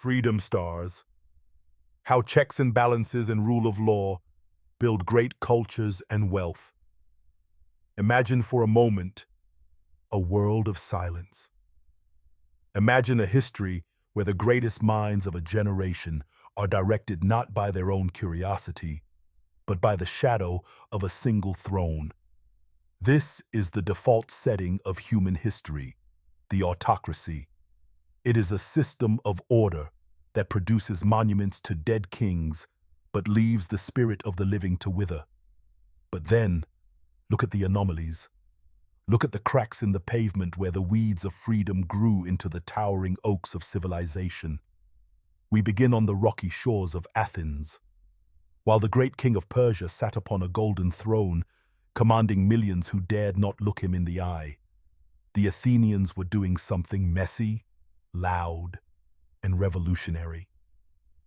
Freedom stars, how checks and balances and rule of law build great cultures and wealth. Imagine for a moment a world of silence. Imagine a history where the greatest minds of a generation are directed not by their own curiosity, but by the shadow of a single throne. This is the default setting of human history, the autocracy. It is a system of order that produces monuments to dead kings, but leaves the spirit of the living to wither. But then, look at the anomalies. Look at the cracks in the pavement where the weeds of freedom grew into the towering oaks of civilization. We begin on the rocky shores of Athens. While the great king of Persia sat upon a golden throne, commanding millions who dared not look him in the eye, the Athenians were doing something messy, loud, and revolutionary.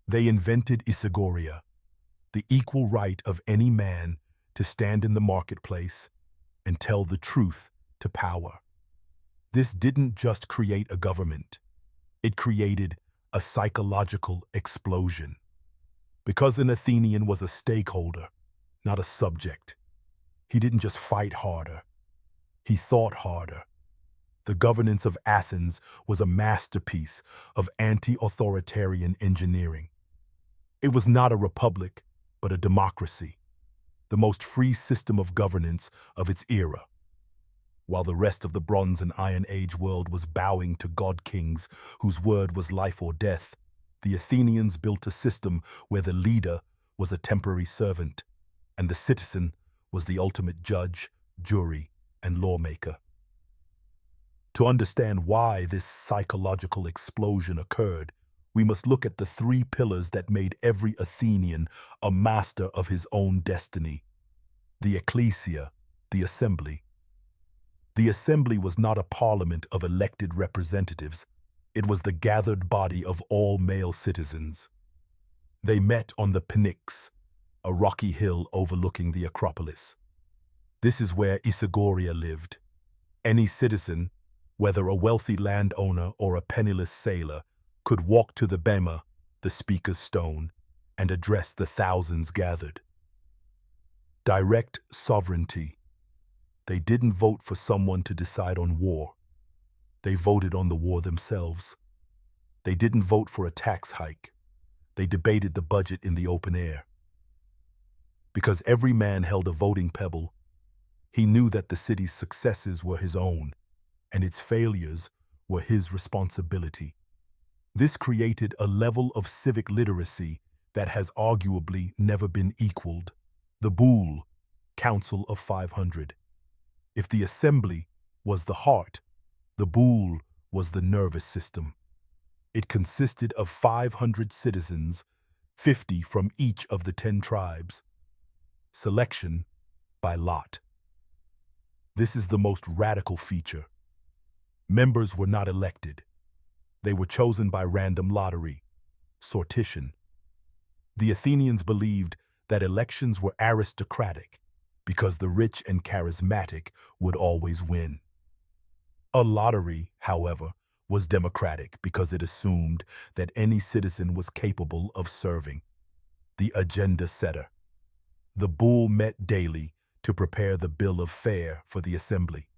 They invented isagoria, the equal right of any man to stand in the marketplace and tell the truth to power. This didn't just create a government, it created a psychological explosion. Because an Athenian was a stakeholder, not a subject, he didn't just fight harder, he thought harder. The governance of Athens was a masterpiece of anti-authoritarian engineering. It was not a republic, but a democracy, the most free system of governance of its era. While the rest of the Bronze and Iron Age world was bowing to god-kings whose word was life or death, the Athenians built a system where the leader was a temporary servant, and the citizen was the ultimate judge, jury, and lawmaker. To understand why this psychological explosion occurred, we must look at the three pillars that made every Athenian a master of his own destiny. The ecclesia, the assembly. The assembly was not a parliament of elected representatives. It was the gathered body of all male citizens. They met on the Pnyx, a rocky hill overlooking the Acropolis. This is where Isagoria lived. Any citizen, whether a wealthy landowner or a penniless sailor, could walk to the bema, the speaker's stone, and address the thousands gathered. Direct sovereignty. They didn't vote for someone to decide on war. They voted on the war themselves. They didn't vote for a tax hike. They debated the budget in the open air. Because every man held a voting pebble, he knew that the city's successes were his own, and its failures were his responsibility. This created a level of civic literacy that has arguably never been equaled. The Boule, Council of 500. If the assembly was the heart, the Boule was the nervous system. It consisted of 500 citizens, 50 from each of the 10 tribes. Selection by lot. This is the most radical feature. Members were not elected. They were chosen by random lottery, sortition. The Athenians believed that elections were aristocratic because the rich and charismatic would always win. A lottery, however, was democratic because it assumed that any citizen was capable of serving. The agenda setter. The Boule met daily to prepare the bill of fare for the assembly.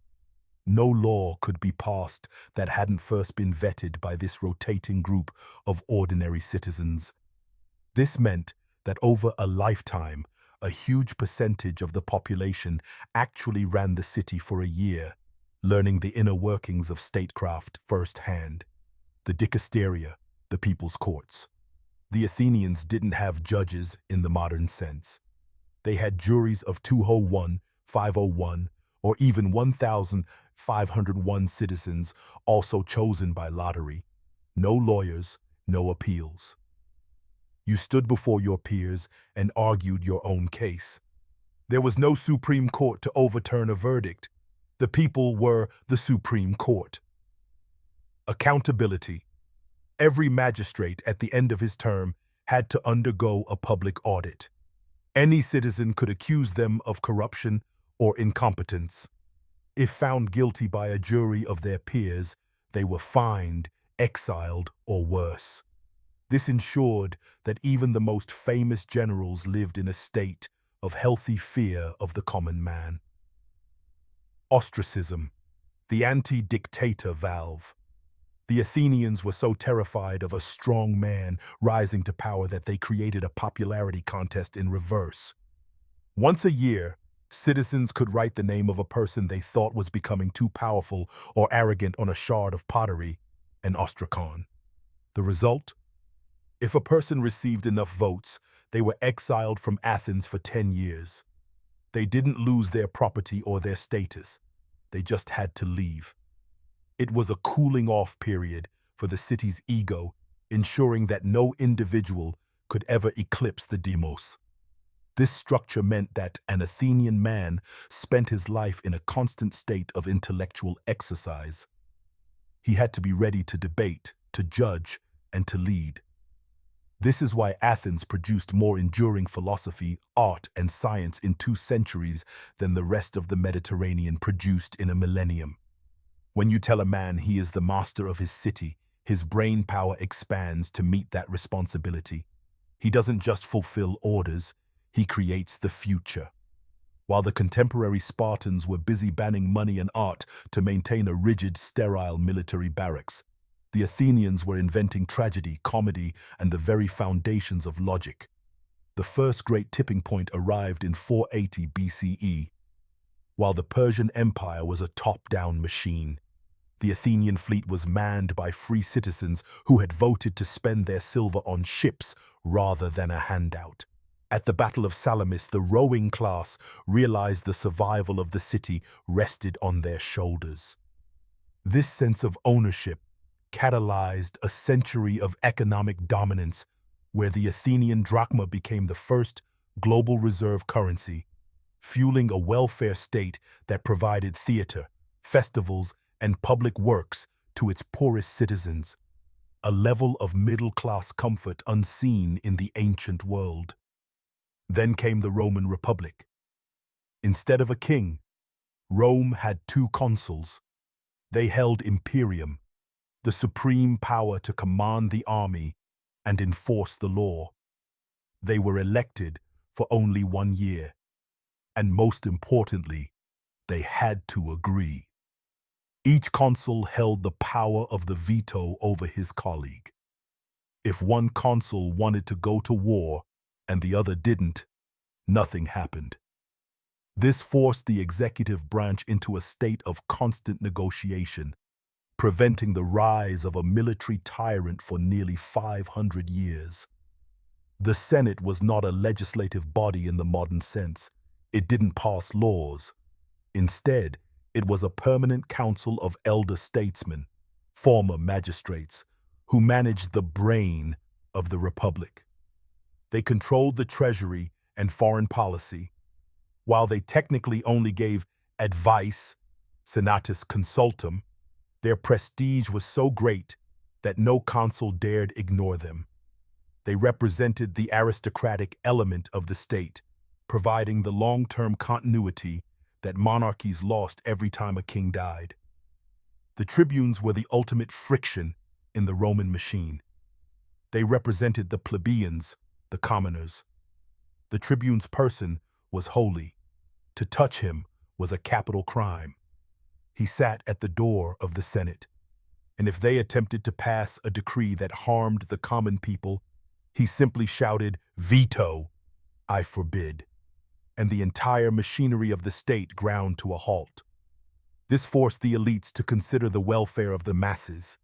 No law could be passed that hadn't first been vetted by this rotating group of ordinary citizens. This meant that over a lifetime, a huge percentage of the population actually ran the city for a year, learning the inner workings of statecraft firsthand. The dicasteria, the people's courts. The Athenians didn't have judges in the modern sense. They had juries of 201, 501, or even 1,501 citizens, also chosen by lottery. No lawyers, no appeals. You stood before your peers and argued your own case. There was no Supreme Court to overturn a verdict. The people were the Supreme Court. Accountability. Every magistrate at the end of his term had to undergo a public audit. Any citizen could accuse them of corruption or incompetence. If found guilty by a jury of their peers, they were fined, exiled, or worse. This ensured that even the most famous generals lived in a state of healthy fear of the common man. Ostracism, the anti-dictator valve. The Athenians were so terrified of a strong man rising to power that they created a popularity contest in reverse. Once a year, citizens could write the name of a person they thought was becoming too powerful or arrogant on a shard of pottery, an ostracon. The result? If a person received enough votes, they were exiled from Athens for 10 years. They didn't lose their property or their status. They just had to leave. It was a cooling-off period for the city's ego, ensuring that no individual could ever eclipse the demos. This structure meant that an Athenian man spent his life in a constant state of intellectual exercise. He had to be ready to debate, to judge, and to lead. This is why Athens produced more enduring philosophy, art, and science in 2 centuries than the rest of the Mediterranean produced in a millennium. When you tell a man he is the master of his city, his brain power expands to meet that responsibility. He doesn't just fulfill orders, he creates the future. While the contemporary Spartans were busy banning money and art to maintain a rigid, sterile military barracks, the Athenians were inventing tragedy, comedy, and the very foundations of logic. The first great tipping point arrived in 480 BCE. While the Persian Empire was a top-down machine, the Athenian fleet was manned by free citizens who had voted to spend their silver on ships rather than a handout. At the Battle of Salamis, the rowing class realized the survival of the city rested on their shoulders. This sense of ownership catalyzed a century of economic dominance where the Athenian drachma became the first global reserve currency, fueling a welfare state that provided theater, festivals, and public works to its poorest citizens, a level of middle-class comfort unseen in the ancient world. Then came the Roman Republic. Instead of a king, Rome had 2 consuls. They held imperium, the supreme power to command the army and enforce the law. They were elected for only 1 year, and most importantly, they had to agree. Each consul held the power of the veto over his colleague. If one consul wanted to go to war and the other didn't, nothing happened. This forced the executive branch into a state of constant negotiation, preventing the rise of a military tyrant for nearly 500 years. The Senate was not a legislative body in the modern sense. It didn't pass laws. Instead, it was a permanent council of elder statesmen, former magistrates, who managed the brain of the republic. They controlled the treasury and foreign policy. While they technically only gave advice, senatus consultum, their prestige was so great that no consul dared ignore them. They represented the aristocratic element of the state, providing the long-term continuity that monarchies lost every time a king died. The tribunes were the ultimate friction in the Roman machine. They represented the plebeians, the commoners. The tribune's person was holy. To touch him was a capital crime. He sat at the door of the Senate, and if they attempted to pass a decree that harmed the common people, he simply shouted, "Veto! I forbid," and the entire machinery of the state ground to a halt. This forced the elites to consider the welfare of the masses,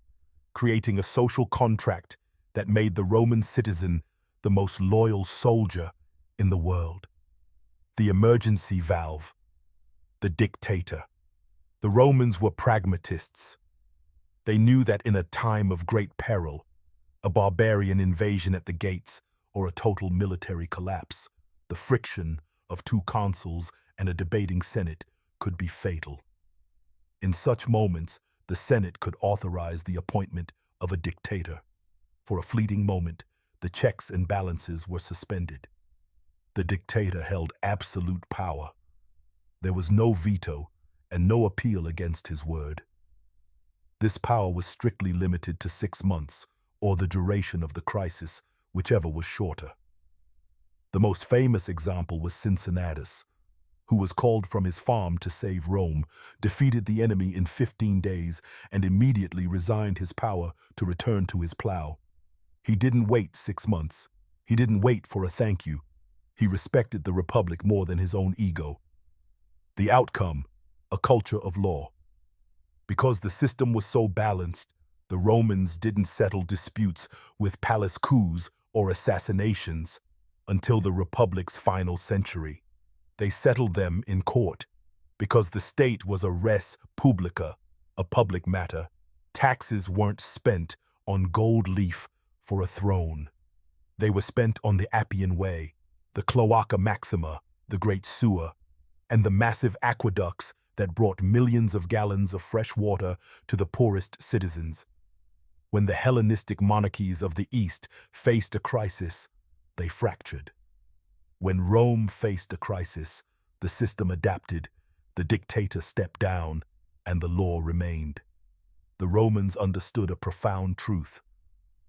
creating a social contract that made the Roman citizen the most loyal soldier in the world. The emergency valve, the dictator. The Romans were pragmatists. They knew that in a time of great peril, a barbarian invasion at the gates, or a total military collapse, the friction of 2 consuls and a debating Senate could be fatal. In such moments, the Senate could authorize the appointment of a dictator. For a fleeting moment, the checks and balances were suspended. The dictator held absolute power. There was no veto and no appeal against his word. This power was strictly limited to 6 months, or the duration of the crisis, whichever was shorter. The most famous example was Cincinnatus, who was called from his farm to save Rome, defeated the enemy in 15 days, and immediately resigned his power to return to his plow. He didn't wait 6 months. He didn't wait for a thank you. He respected the Republic more than his own ego. The outcome, a culture of law. Because the system was so balanced, the Romans didn't settle disputes with palace coups or assassinations until the Republic's final century. They settled them in court because the state was a res publica, a public matter. Taxes weren't spent on gold leaf for a throne. They were spent on the Appian Way, the Cloaca Maxima, the Great Sewer, and the massive aqueducts that brought millions of gallons of fresh water to the poorest citizens. When the Hellenistic monarchies of the East faced a crisis, they fractured. When Rome faced a crisis, the system adapted, the dictator stepped down, and the law remained. The Romans understood a profound truth.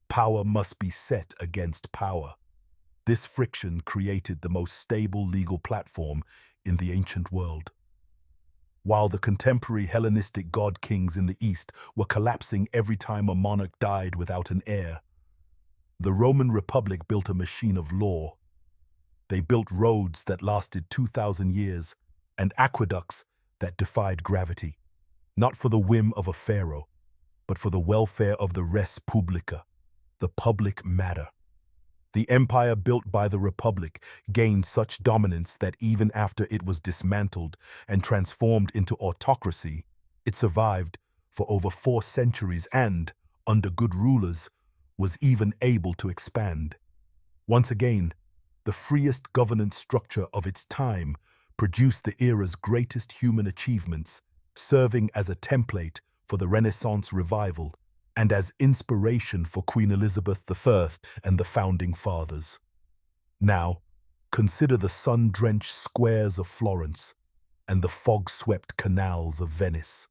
Power must be set against power. This friction created the most stable legal platform in the ancient world. While the contemporary Hellenistic god-kings in the East were collapsing every time a monarch died without an heir, the Roman Republic built a machine of law. They built roads that lasted 2,000 years and aqueducts that defied gravity, not for the whim of a pharaoh, but for the welfare of the res publica, the public matter. The empire built by the Republic gained such dominance that even after it was dismantled and transformed into autocracy, it survived for over 4 centuries and, under good rulers, was even able to expand. Once again, the freest governance structure of its time produced the era's greatest human achievements, serving as a template for the Renaissance revival and as inspiration for Queen Elizabeth I and the Founding Fathers. Now, consider the sun-drenched squares of Florence and the fog-swept canals of Venice.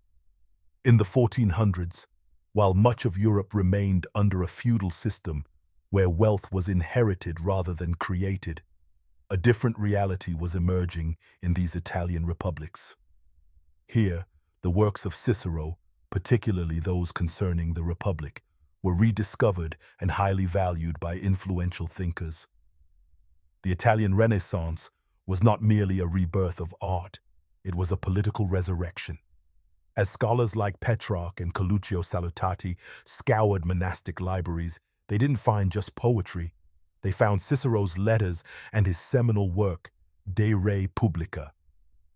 In the 1400s, while much of Europe remained under a feudal system where wealth was inherited rather than created, a different reality was emerging in these Italian republics. Here, the works of Cicero, particularly those concerning the Republic, were rediscovered and highly valued by influential thinkers. The Italian Renaissance was not merely a rebirth of art, it was a political resurrection. As scholars like Petrarch and Coluccio Salutati scoured monastic libraries, they didn't find just poetry. They found Cicero's letters and his seminal work, De Re Publica.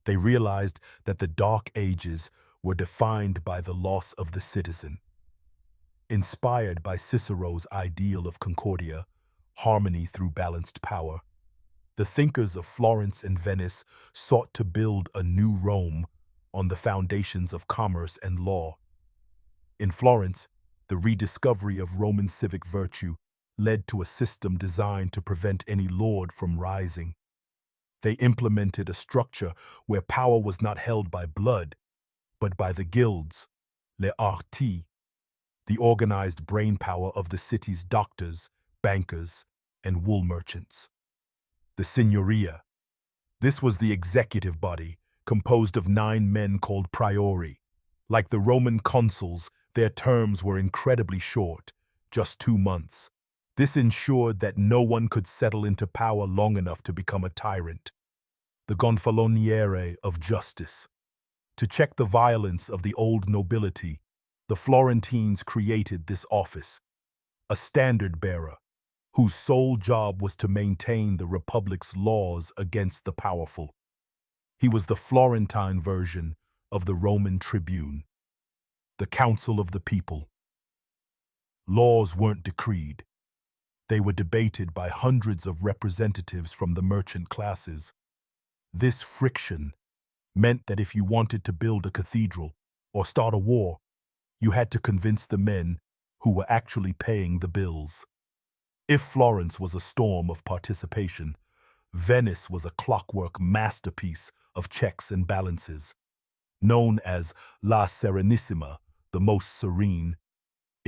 They realized that the Dark Ages were defined by the loss of the citizen. Inspired by Cicero's ideal of concordia, harmony through balanced power, the thinkers of Florence and Venice sought to build a new Rome on the foundations of commerce and law. In Florence, the rediscovery of Roman civic virtue led to a system designed to prevent any lord from rising. They implemented a structure where power was not held by blood, but by the guilds, les artis, the organized brainpower of the city's doctors, bankers, and wool merchants. The signoria. This was the executive body, composed of 9 men called priori. Like the Roman consuls, their terms were incredibly short, just 2 months. This ensured that no one could settle into power long enough to become a tyrant. The gonfaloniere of justice. To check the violence of the old nobility, the Florentines created this office, a standard-bearer, whose sole job was to maintain the Republic's laws against the powerful. He was the Florentine version of the Roman tribune, the council of the people. Laws weren't decreed. They were debated by hundreds of representatives from the merchant classes. This friction meant that if you wanted to build a cathedral or start a war, you had to convince the men who were actually paying the bills. If Florence was a storm of participation, Venice was a clockwork masterpiece of checks and balances. Known as La Serenissima, the most serene,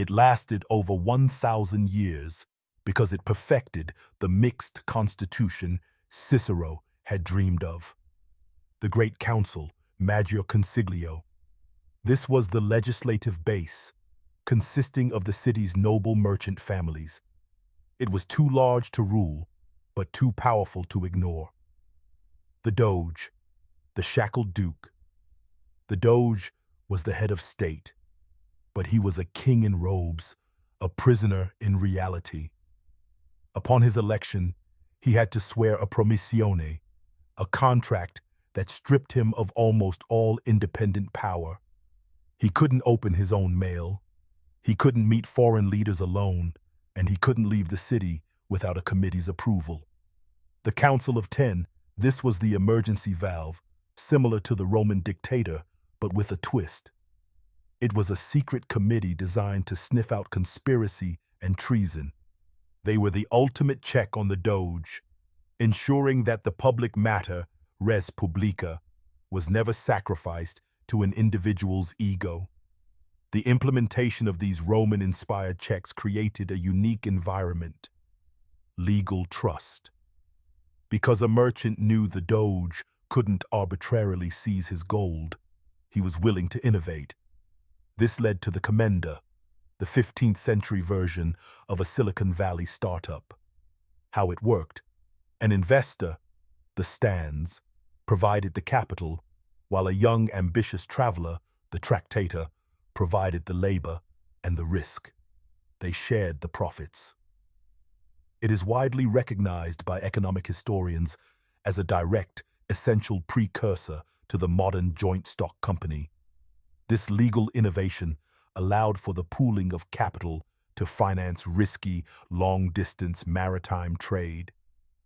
It lasted over 1,000 years because it perfected the mixed constitution Cicero had dreamed of. The Great Council, Maggior Consiglio. This was the legislative base, consisting of the city's noble merchant families. It was too large to rule, but too powerful to ignore. The Doge, the shackled duke. The Doge was the head of state, but he was a king in robes, a prisoner in reality. Upon his election, he had to swear a promissione, a contract that stripped him of almost all independent power. He couldn't open his own mail, he couldn't meet foreign leaders alone, and he couldn't leave the city without a committee's approval. The Council of Ten, this was the emergency valve, similar to the Roman dictator, but with a twist. It was a secret committee designed to sniff out conspiracy and treason. They were the ultimate check on the Doge, ensuring that the public matter, res publica, was never sacrificed to an individual's ego. The implementation of these Roman-inspired checks created a unique environment: legal trust. Because a merchant knew the Doge couldn't arbitrarily seize his gold, he was willing to innovate. This led to the Commenda, the 15th century version of a Silicon Valley startup. How it worked: an investor, the Stans, provided the capital, while a young, ambitious traveler, the Tractator, provided the labor and the risk. They shared the profits. It is widely recognized by economic historians as a direct, essential precursor to the modern joint stock company. This legal innovation allowed for the pooling of capital to finance risky, long-distance maritime trade,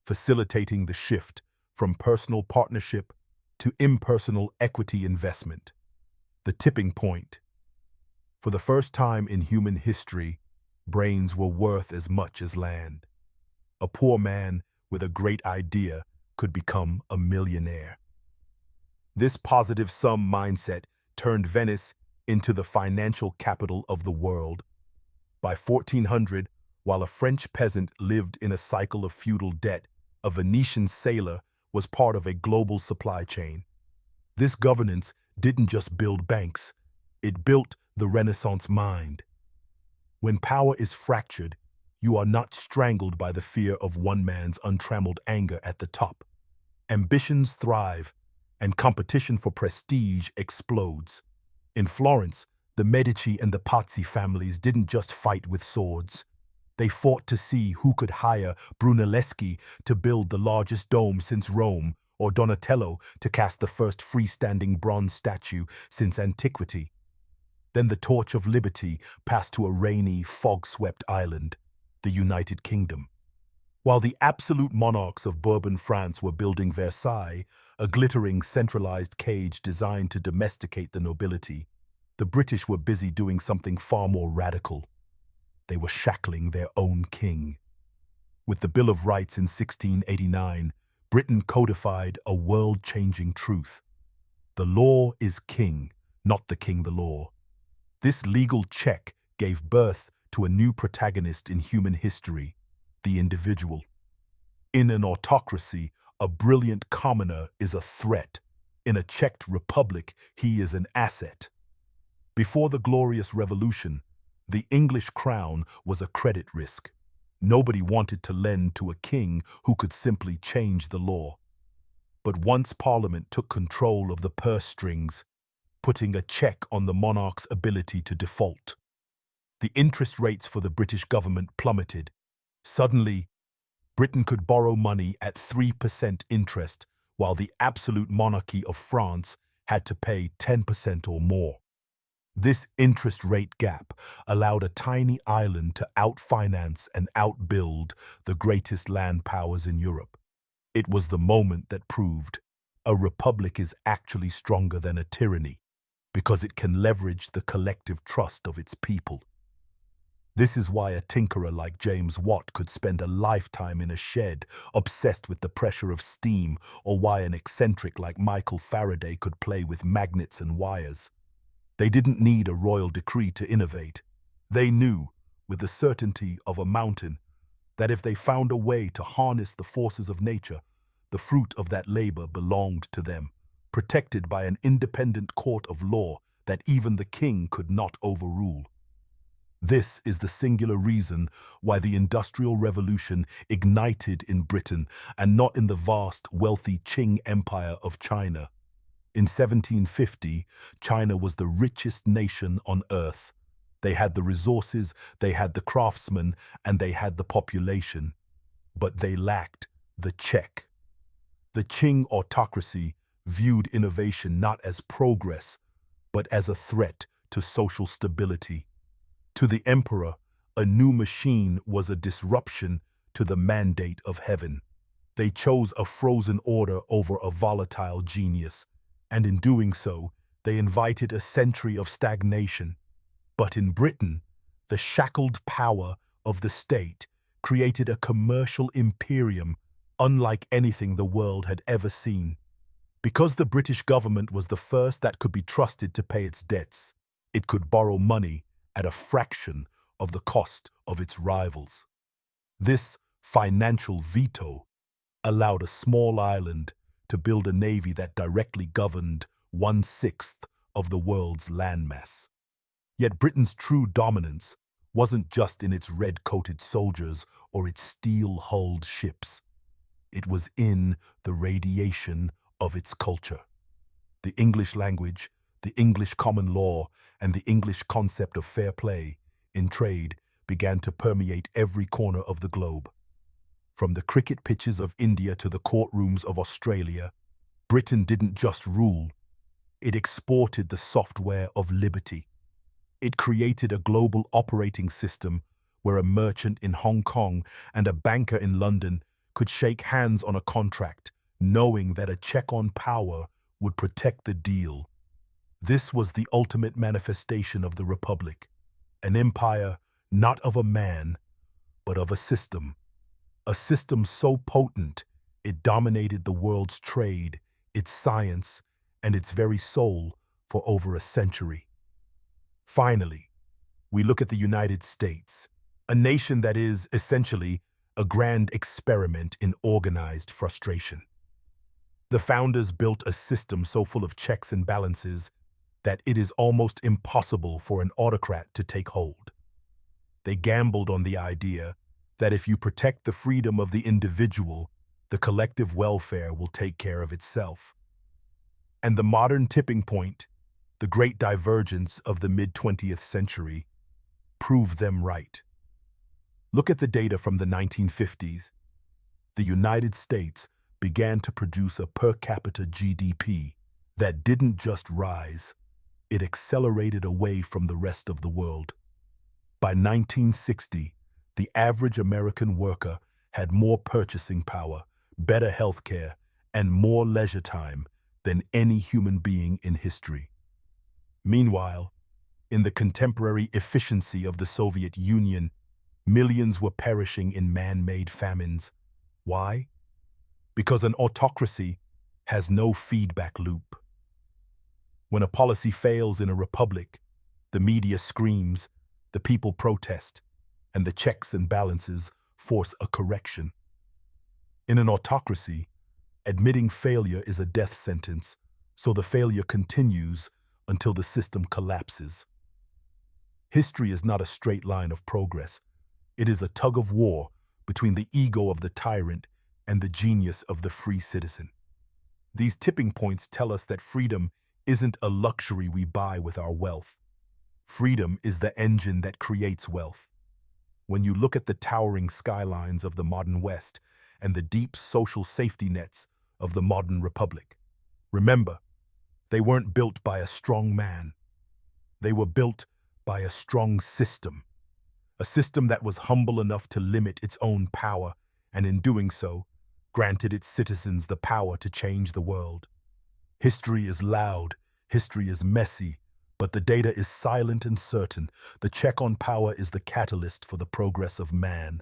facilitating the shift from personal partnership to impersonal equity investment. The tipping point. For the first time in human history, brains were worth as much as land. A poor man with a great idea could become a millionaire. This positive sum mindset turned Venice into the financial capital of the world. By 1400, while a French peasant lived in a cycle of feudal debt, a Venetian sailor was part of a global supply chain. This governance didn't just build banks, it built the Renaissance mind. When power is fractured, you are not strangled by the fear of one man's untrammeled anger at the top. Ambitions thrive, and competition for prestige explodes. In Florence, the Medici and the Pazzi families didn't just fight with swords. They fought to see who could hire Brunelleschi to build the largest dome since Rome, or Donatello to cast the first freestanding bronze statue since antiquity. Then the torch of liberty passed to a rainy, fog-swept island, the United Kingdom. While the absolute monarchs of Bourbon France were building Versailles, a glittering centralized cage designed to domesticate the nobility, the British were busy doing something far more radical. They were shackling their own king. With the Bill of Rights in 1689, Britain codified a world-changing truth. The law is king, not the king the law. This legal check gave birth to a new protagonist in human history: the individual. In an autocracy, a brilliant commoner is a threat. In a checked republic, he is an asset. Before the Glorious Revolution, the English crown was a credit risk. Nobody wanted to lend to a king who could simply change the law. But once Parliament took control of the purse strings, putting a check on the monarch's ability to default, the interest rates for the British government plummeted. Suddenly, Britain could borrow money at 3% interest, while the absolute monarchy of France had to pay 10% or more. This interest rate gap allowed a tiny island to outfinance and outbuild the greatest land powers in Europe. It was the moment that proved a republic is actually stronger than a tyranny, because it can leverage the collective trust of its people. This is why a tinkerer like James Watt could spend a lifetime in a shed, obsessed with the pressure of steam, or why an eccentric like Michael Faraday could play with magnets and wires. They didn't need a royal decree to innovate. They knew, with the certainty of a mountain, that if they found a way to harness the forces of nature, the fruit of that labor belonged to them, protected by an independent court of law that even the king could not overrule. This is the singular reason why the Industrial Revolution ignited in Britain and not in the vast, wealthy Qing Empire of China. In 1750, China was the richest nation on earth. They had the resources, they had the craftsmen, and they had the population. But they lacked the check. The Qing autocracy viewed innovation not as progress, but as a threat to social stability. To the emperor, a new machine was a disruption to the mandate of heaven. They chose a frozen order over a volatile genius, and in doing so, they invited a century of stagnation. But in Britain, the shackled power of the state created a commercial imperium unlike anything the world had ever seen. Because the British government was the first that could be trusted to pay its debts, it could borrow money at a fraction of the cost of its rivals. This financial veto allowed a small island to build a navy that directly governed 1/6 of the world's landmass. Yet Britain's true dominance wasn't just in its red-coated soldiers or its steel-hulled ships. It was in the radiation of its culture. The English language, the English common law, and the English concept of fair play in trade began to permeate every corner of the globe. From the cricket pitches of India to the courtrooms of Australia, Britain didn't just rule, it exported the software of liberty. It created a global operating system where a merchant in Hong Kong and a banker in London could shake hands on a contract, knowing that a check on power would protect the deal. This was the ultimate manifestation of the Republic, an empire not of a man, but of a system so potent it dominated the world's trade, its science, and its very soul for over a century. Finally, we look at the United States, a nation that is essentially a grand experiment in organized frustration. The founders built a system so full of checks and balances that it is almost impossible for an autocrat to take hold. They gambled on the idea that if you protect the freedom of the individual, the collective welfare will take care of itself. And the modern tipping point, the great divergence of the mid-20th century, proved them right. Look at the data from the 1950s. The United States began to produce a per capita GDP that didn't just rise, it accelerated away from the rest of the world. By 1960, the average American worker had more purchasing power, better health care, and more leisure time than any human being in history. Meanwhile, in the contemporary efficiency of the Soviet Union, millions were perishing in man-made famines. Why? Because an autocracy has no feedback loop. When a policy fails in a republic, the media screams, the people protest, and the checks and balances force a correction. In an autocracy, admitting failure is a death sentence, so the failure continues until the system collapses. History is not a straight line of progress. It is a tug-of-war between the ego of the tyrant and the genius of the free citizen. These tipping points tell us that freedom isn't a luxury we buy with our wealth. Freedom is the engine that creates wealth. When you look at the towering skylines of the modern West and the deep social safety nets of the modern republic, remember, they weren't built by a strong man. They were built by a strong system, a system that was humble enough to limit its own power and in doing so, granted its citizens the power to change the world. History is loud, history is messy, but the data is silent and certain. The check on power is the catalyst for the progress of man.